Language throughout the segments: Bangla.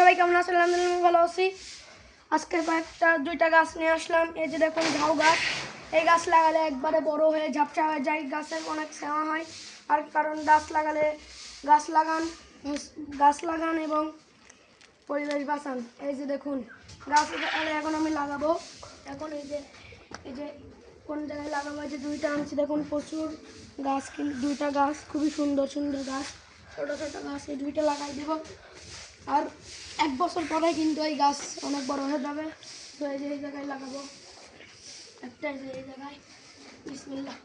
সবাই কেমন আছেন? আলহামদুলিল্লাহ ভালো আছি। আজকে দুইটা গাছ নিয়ে আসলাম। এই যে দেখুন ঝাউ গাছ। এই গাছ লাগালে একবারে বড় হয়ে ঝাপসা হয়ে যায়, গাছের অনেক সেবা হয়। আর কারণ গাছ লাগান এবং পরিবেশ বাঁচান। এই যে দেখুন গাছ এখন আমি লাগাবো। এখন এই যে কোন জায়গায় লাগাবো, এই যে দুইটা আনছি দেখুন, প্রচুর গাছ, দুইটা গাছ খুবই সুন্দর সুন্দর গাছ, ছোট ছোট গাছ, এই দুইটা লাগাই দেব। আর 1 বছর পরে কিন্তু এই গাছ অনেক বড় হয়ে যাবে। তো এই যে এই জায়গায় লাগাবো একটা, এই যে এই জায়গায় বিসমিল্লাহ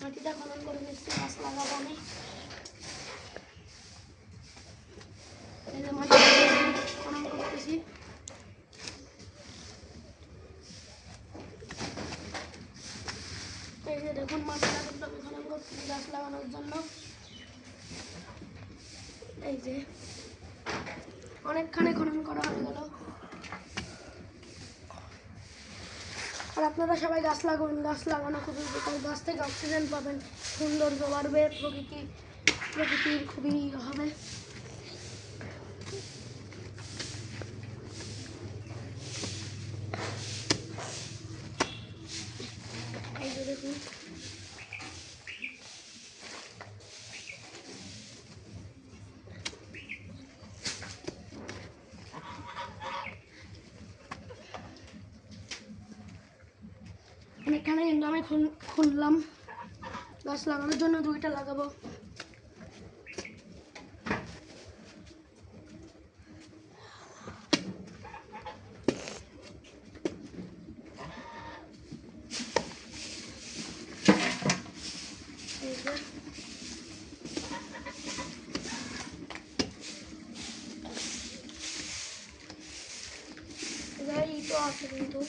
মাটিটা খনন করে নিচ্ছি, গাছ লাগাবো আমি। এই যে মাটি খনন করতেছি। এই যে দেখুন মাটিটা কিন্তু আমি খনন করতেছি গাছ লাগানোর জন্য। এই যে অনেকখানি খনন করা হয়ে গেল। আর আপনারা সবাই গাছ লাগাবেন, গাছ লাগানো খুবই উপকার। গাছ থেকে অক্সিজেন পাবেন, সৌন্দর্য বাড়বে, প্রকৃতির খুবই হবে। এই যে দেখুন অনেকখানে কিন্তু আমি খুললাম। গাছ লাগানোর জন্য দুইটা লাগাবো। এই যে ইটও আছে কিন্তু।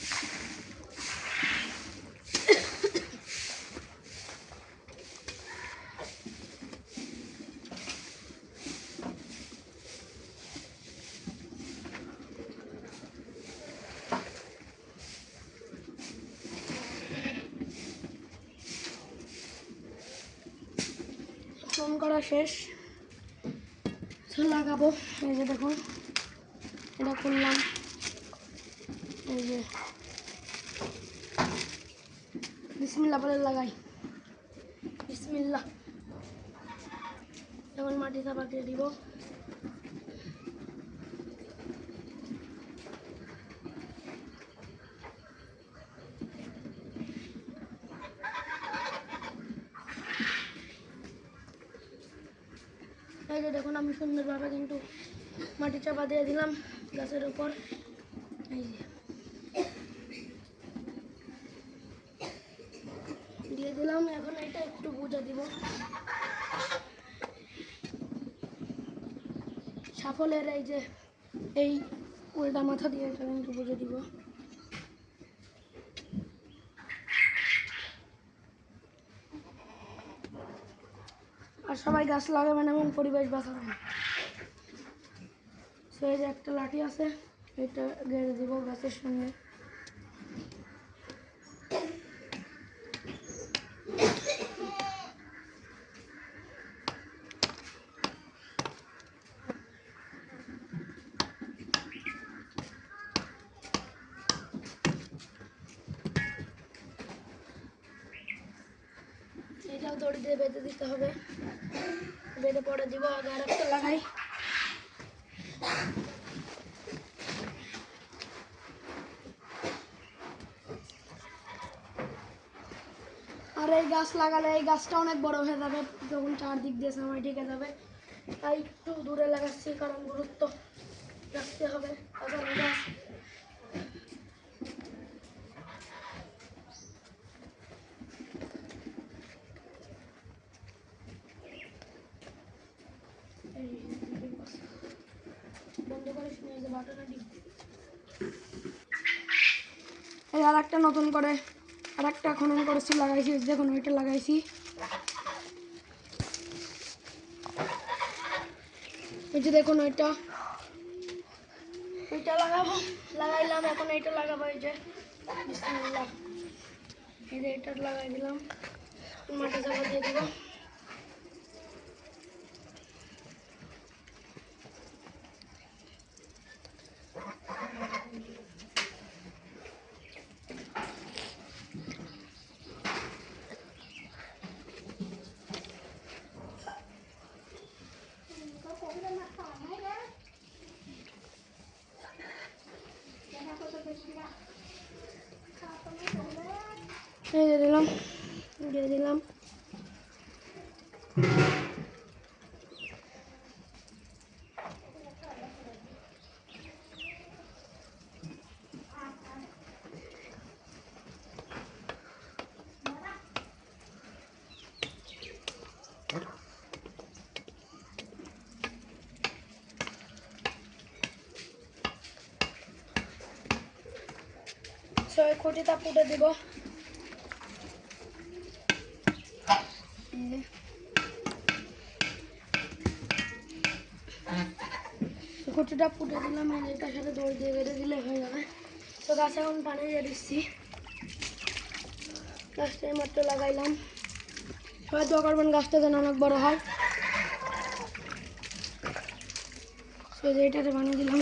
ফোন করা শেষ, লাগাবো। এই যে দেখুন এটা খুললাম। এই যে বিসমিল্লাহ বলে লাগাই, বিসমিল্লাহ। এখন মাটি চাপা দিয়ে দিব। এই যে দেখুন আমি সুন্দরভাবে কিন্তু মাটি চাপা দিয়ে দিলাম গাছের উপর। এই যে দিয়ে দিলাম। এখন এটা একটু বুঝে দিব, সাফলের এই যে এই উল্টা মাথা দিয়ে এটা কিন্তু বুঝে দিব। আর সবাই গাছ লাগাবেন এবং পরিবেশ বাঁচাবেন। তো এই যে একটা লাঠি আছে, এটা গেড়ে দিব গাছের সঙ্গে। এটাও দড়ি দিয়ে বেঁধে দিতে হবে, বেঁধে পরে দিব। আগে আর একটা লাগাই। আর এই গাছ লাগালে এই গাছটা অনেক বড় হয়ে যাবে যখন চারদিক দিয়ে সময় ঢেকে যাবে। তাই একটু দূরে লাগাচ্ছি, কারণ গুরুত্ব রাখতে হবে। গাছ বন্ধ করে শুনে যে বাটনটা দিই। এই আর একটা নতুন করে আর একটা খনন করেছি, লাগাইছি। দেখুন ওইটা লাগাইছি। এই যে দেখুন ওইটা লাগাবো, লাগাইলাম। এখন এইটা লাগাবো। এই যে বিসমিল্লাহ, এই যে এটা লাগাই দিলাম। মাটি চাপা দিয়ে দিব। এই খুঁটিটা পুঁতে দেব। খুঁটিটা পুঁতে দিলাম, এটার সাথে দড়ি দিয়ে কেটে দিলে হয়ে যাবে। তো গাছে এখন পানি দিয়ে দিচ্ছি। গাছটা মাত্র লাগাইলাম, সবাই দোয়া করবেন গাছটা যেন অনেক বড় হয়। তো এটাতে পানি দিলাম।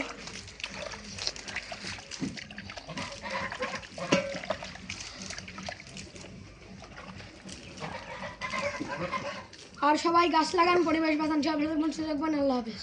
আর সবাই গাছ লাগান, পরিবেশ বাঁচান, সবাই ভালো থাকবেন, সুস্থ থাকবেন। আল্লাহ হাফেজ।